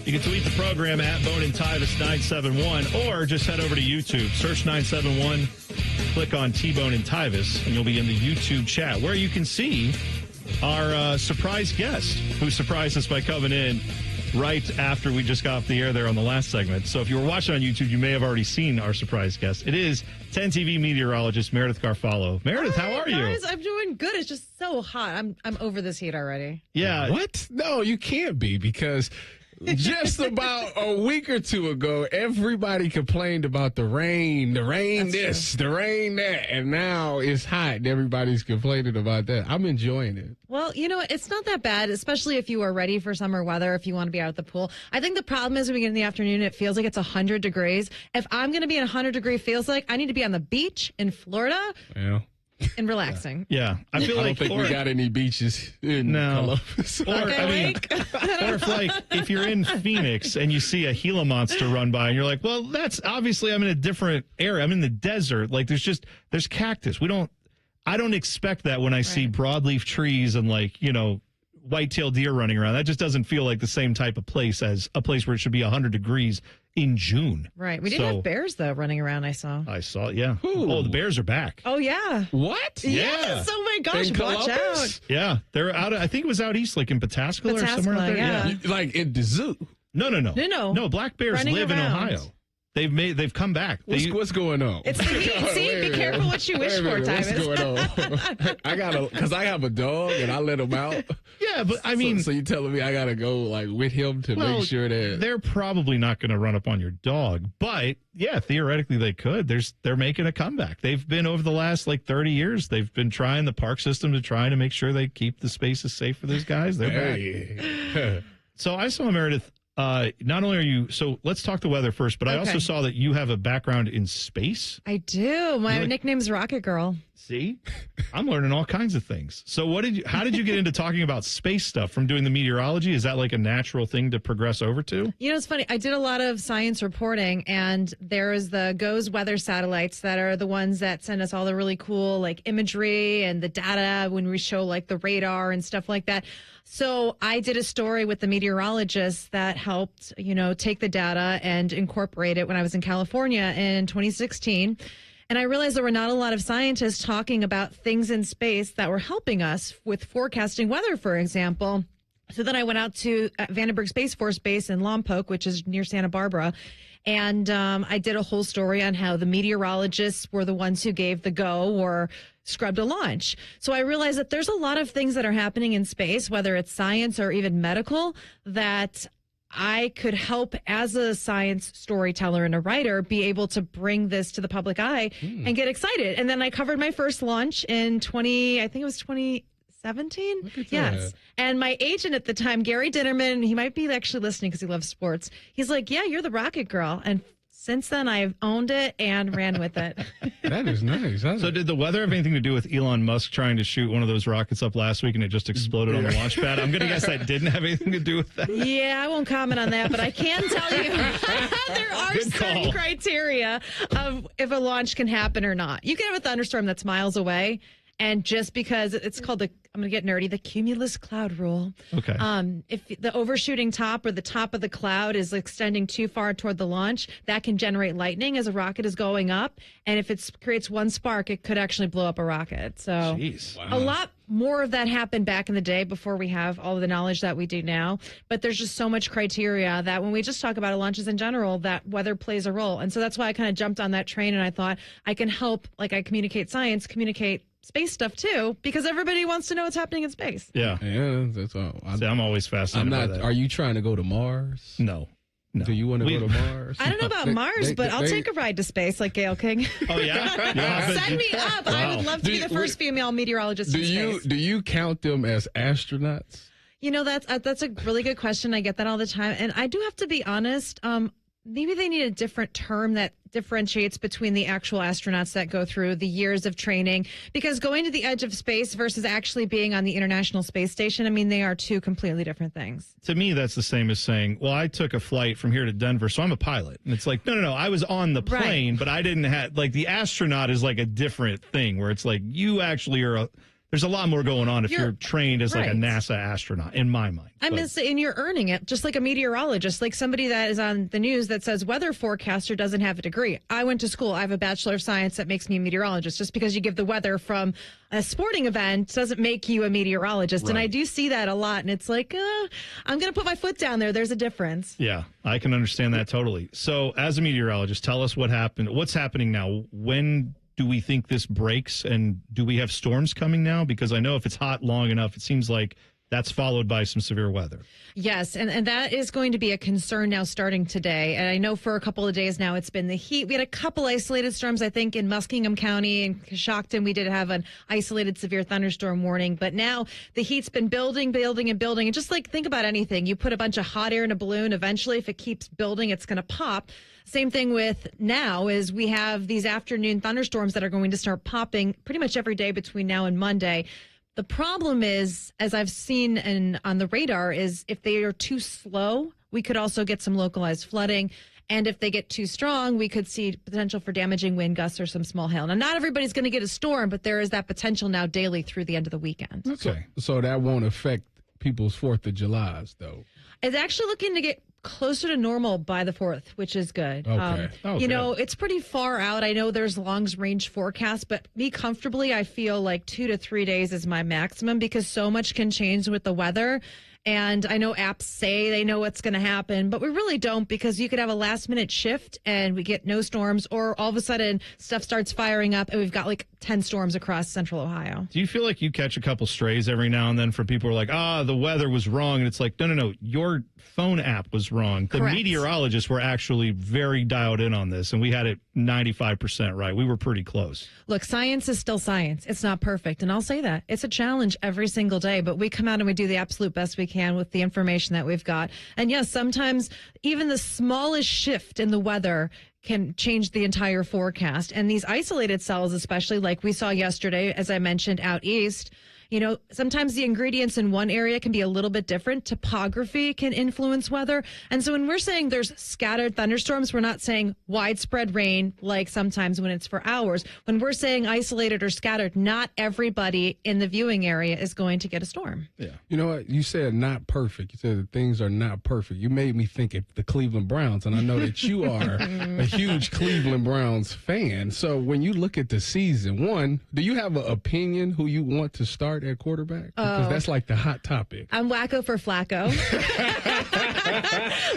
You can tweet the program at Bone and Tyvis 971 or just head over to YouTube. Search 971, click on T-Bone and Tyvis, and you'll be in the YouTube chat where you can see our surprise guest who surprised us by coming in right after we just got off the air there on the last segment. So if you were watching on YouTube, you may have already seen our surprise guest. It is 10TV meteorologist Meredith Garofalo. Meredith, how are you? Guys, I'm doing good. It's just so hot. I'm over this heat already. Yeah. What? No, you can't be, because just about a week or two ago, everybody complained about the rain this, the rain that, and now it's hot and everybody's complaining about that. I'm enjoying it. Well, you know, it's not that bad, especially if you are ready for summer weather, if you want to be out at the pool. I think the problem is when we get in the afternoon, it feels like it's 100 degrees. If I'm going to be in 100-degree feels like, I need to be on the beach in Florida. Yeah. And relaxing. Yeah. I feel I like don't think we got any beaches in Columbus. Or if you're in Phoenix and you see a Gila monster run by and you're like, well, that's obviously I'm in a different area. I'm in the desert. Like there's cactus. I don't expect that when I see broadleaf trees and white-tailed deer running around. That just doesn't feel like the same type of place as a place where it should be 100 degrees in June. Right. We did have bears, though, running around, I saw. Yeah. Ooh. Oh, the bears are back. Oh, yeah. What? Yes. Oh, my gosh. In Watch Columbus? out. Yeah. They're out. I think it was out east, like in Pataskala or somewhere out there. Yeah. Like in the zoo? No. No. Black bears Running live around. in Ohio. They've come back. What's going on? It's the heat. See, be careful what you wish for, Tyvis. What's going on? Because I have a dog and I let him out. Yeah, but I mean, so you telling me I gotta go with him to make sure that they're probably not going to run up on your dog, but yeah, theoretically they could. They're making a comeback. They've been over the last 30 years. They've been trying the park system to try to make sure they keep the spaces safe for those guys. They're back. So I saw Meredith. Not only are you, so let's talk the weather first, but I also saw that you have a background in space. I do. My nickname's Rocket Girl. See, I'm learning all kinds of things. So how did you get into talking about space stuff from doing the meteorology? Is that like a natural thing to progress over to? You know, it's funny. I did a lot of science reporting, and there's the GOES weather satellites that are the ones that send us all the really cool imagery and the data when we show the radar and stuff like that. So I did a story with the meteorologists that helped, take the data and incorporate it when I was in California in 2016. And I realized there were not a lot of scientists talking about things in space that were helping us with forecasting weather, for example. So then I went out to Vandenberg Space Force Base in Lompoc, which is near Santa Barbara. And I did a whole story on how the meteorologists were the ones who gave the go or scrubbed a launch. So I realized that there's a lot of things that are happening in space, whether it's science or even medical, that I could help as a science storyteller and a writer be able to bring this to the public eye and get excited. And then I covered my first launch in 2017. Yes. And my agent at the time, Gary Ditterman, he might be actually listening because he loves sports. He's like, yeah, you're the Rocket Girl. And since then, I've owned it and ran with it. That is nice. So did the weather have anything to do with Elon Musk trying to shoot one of those rockets up last week and it just exploded on the launch pad? I'm going to guess that didn't have anything to do with that. Yeah, I won't comment on that, but I can tell you there are certain criteria of if a launch can happen or not. You can have a thunderstorm that's miles away. And just because it's called I'm going to get nerdy, the cumulus cloud rule. Okay. If the overshooting top or the top of the cloud is extending too far toward the launch, that can generate lightning as a rocket is going up. And if it creates one spark, it could actually blow up a rocket. So a lot more of that happened back in the day before we have all of the knowledge that we do now. But there's just so much criteria that when we just talk about launches in general, that weather plays a role. And so that's why I kind of jumped on that train and I thought I can help, I communicate science, communicate space stuff too, because everybody wants to know what's happening in space. Yeah, that's all. I'm always fascinated by that. Are you trying to go to Mars? No. Do you want to go to Mars? I don't know about Mars, but I'll take a ride to space like Gayle King. Oh, yeah? Send me up. Wow. I would love to be the first female meteorologist in space. Do you count them as astronauts? You know, that's a really good question. I get that all the time. And I do have to be honest. Maybe they need a different term that differentiates between the actual astronauts that go through the years of training, because going to the edge of space versus actually being on the International Space Station, I mean, they are two completely different things. To me, that's the same as saying, well, I took a flight from here to Denver, so I'm a pilot. And it's like, no, I was on the plane, but I didn't have, the astronaut is a different thing where it's you actually are There's a lot more going on if you're trained as like a right. NASA astronaut, in my mind. I'm going to say, and you're earning it, just like a meteorologist, like somebody that is on the news that says weather forecaster doesn't have a degree. I went to school. I have a Bachelor of Science that makes me a meteorologist. Just because you give the weather from a sporting event doesn't make you a meteorologist. Right. And I do see that a lot. And it's like, I'm going to put my foot down there. There's a difference. Yeah, I can understand that totally. So as a meteorologist, tell us what happened. What's happening now? When do we think this breaks, and do we have storms coming now? Because I know if it's hot long enough, it seems like that's followed by some severe weather. Yes, and that is going to be a concern now starting today. And I know for a couple of days now it's been the heat. We had a couple isolated storms, I think, in Muskingum County and Coshocton. We did have an isolated severe thunderstorm warning. But now the heat's been building. And just like think about anything. You put a bunch of hot air in a balloon. Eventually, if it keeps building, it's going to pop. Same thing with now is we have these afternoon thunderstorms that are going to start popping pretty much every day between now and Monday. The problem is, as I've seen on the radar, is if they are too slow, we could also get some localized flooding. And if they get too strong, we could see potential for damaging wind gusts or some small hail. Now, not everybody's going to get a storm, but there is that potential now daily through the end of the weekend. Okay. So that won't affect people's 4th of Julys, though. It's actually looking to get closer to normal by the 4th, which is good. Okay. You know, it's pretty far out. I know there's long-range forecasts, but me comfortably, I feel like 2 to 3 days is my maximum because so much can change with the weather. And I know apps say they know what's going to happen, but we really don't because you could have a last-minute shift and we get no storms, or all of a sudden stuff starts firing up and we've got like 10 storms across central Ohio. Do you feel like you catch a couple strays every now and then from people who are like, the weather was wrong? And it's like, no, your phone app was wrong. The Correct. meteorologists were actually very dialed in on this, and we had it 95% right. We were pretty close. Look, science is still science. It's not perfect. And I'll say that. It's a challenge every single day, but we come out and we do the absolute best we can with the information that we've got. And yes, sometimes even the smallest shift in the weather can change the entire forecast. And these isolated cells, especially like we saw yesterday, as I mentioned, out east, you know, sometimes the ingredients in one area can be a little bit different. Topography can influence weather. And so when we're saying there's scattered thunderstorms, we're not saying widespread rain like sometimes when it's for hours. When we're saying isolated or scattered, not everybody in the viewing area is going to get a storm. Yeah. You know what? You said not perfect. You said that things are not perfect. You made me think of the Cleveland Browns, and I know that you are a huge Cleveland Browns fan. So when you look at the season, one, do you have an opinion who you want to start at quarterback? Because that's like the hot topic. I'm wacko for Flacco.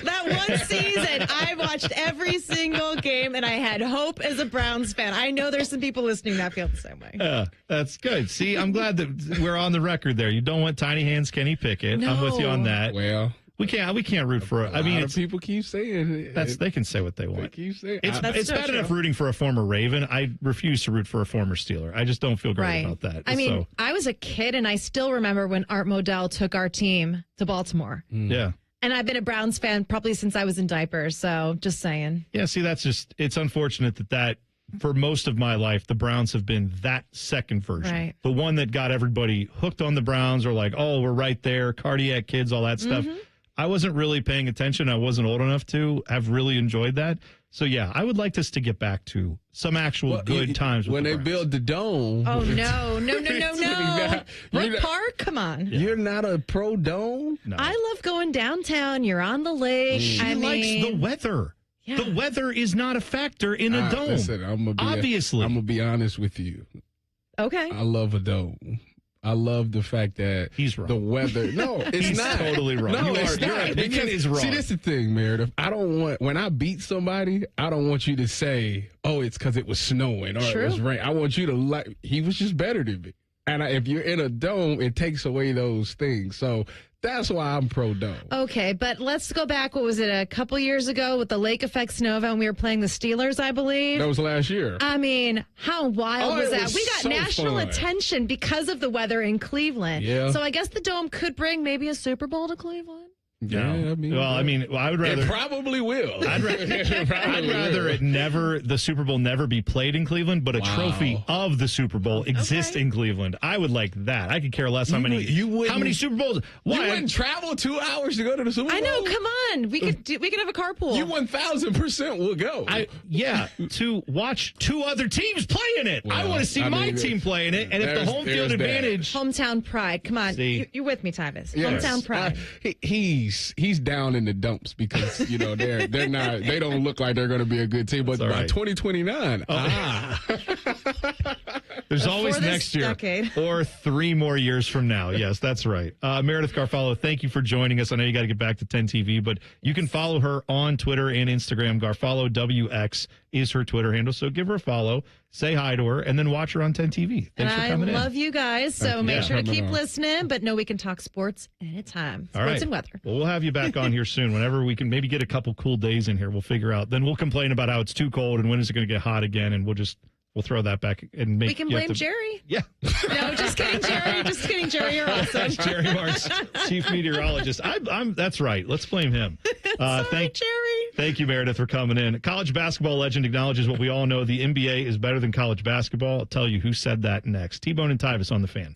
That one season, I watched every single game, and I had hope as a Browns fan. I know there's some people listening that feel the same way. Yeah, that's good. See, I'm glad that we're on the record there. You don't want tiny hands Kenny Pickett. No. I'm with you on that. Well, we can't root for it. I mean, people keep saying they can say what they want. They keep saying It's so bad true. enough rooting for a former Raven. I refuse to root for a former Steeler. I just don't feel great about that. I mean, I was a kid, and I still remember when Art Modell took our team to Baltimore. Yeah. And I've been a Browns fan probably since I was in diapers, so just saying. Yeah, see, it's unfortunate that for most of my life, the Browns have been that second version. Right. The one that got everybody hooked on the Browns, or like, oh, we're right there, cardiac kids, all that stuff. Mm-hmm. I wasn't really paying attention. I wasn't old enough to have really enjoyed that. So, yeah, I would like us to get back to some actual good times with when the they Browns. build the dome. Oh, no. Brook Park, come on. You're not a pro dome? No. I love going downtown. You're on the lake. She likes the weather. Yeah. The weather is not a factor in a dome. Listen, Obviously. I'm going to be honest with you. Okay. I love a dome. I love the fact that He's wrong. the weather. No, it's He's not. totally wrong. No, Your opinion Because, is wrong. See, this is the thing, Meredith. I don't want, when I beat somebody, I don't want you to say, oh, it's because it was snowing or True. it was rain. I want you to like, he was just better than me. And if you're in a dome, it takes away those things. So that's why I'm pro dome. Okay, but let's go back. What was it, a couple years ago with the lake effect snow event? We were playing the Steelers, I believe. That was last year. I mean, how wild was it that? was We got so national fun. attention because of the weather in Cleveland. Yeah. So I guess the dome could bring maybe a Super Bowl to Cleveland. Yeah, I would rather. It probably will. I'd rather the Super Bowl never be played in Cleveland, but a trophy of the Super Bowl exist in Cleveland. I would like that. I could care less how many Super Bowls. Why? You wouldn't travel 2 hours to go to the Super Bowl? I know. Come on, we could have a carpool. You 1,000% will go. To watch two other teams play in it. Well, I want to see my team play in it, and if the home field advantage, hometown pride. Come on, you're with me, Tyvis. Yes. Hometown pride. He's down in the dumps because they don't look like they're going to be a good team. But by 2029, there's always next year or 3 more years from now. Yes, that's right. Meredith Garofalo, thank you for joining us. I know you got to get back to 10TV, but you can follow her on Twitter and Instagram. Garofalo WX is her Twitter handle, so give her a follow, say hi to her, and then watch her on 10TV. Thanks for coming in. I love you guys, so make sure to keep listening, but know we can talk sports anytime. Sports and weather. Well, we'll have you back on here soon. Whenever we can maybe get a couple cool days in here, we'll figure out. Then we'll complain about how it's too cold and when is it going to get hot again, and we'll throw that back and make. We can blame Jerry. Yeah. No, just kidding, Jerry. Just kidding, Jerry. You're awesome. Jerry Marks, chief meteorologist. That's right. Let's blame him. Sorry, Jerry. Thank you, Meredith, for coming in. College basketball legend acknowledges what we all know: the NBA is better than college basketball. I'll tell you who said that next. T-Bone and Tyvis on the Fan.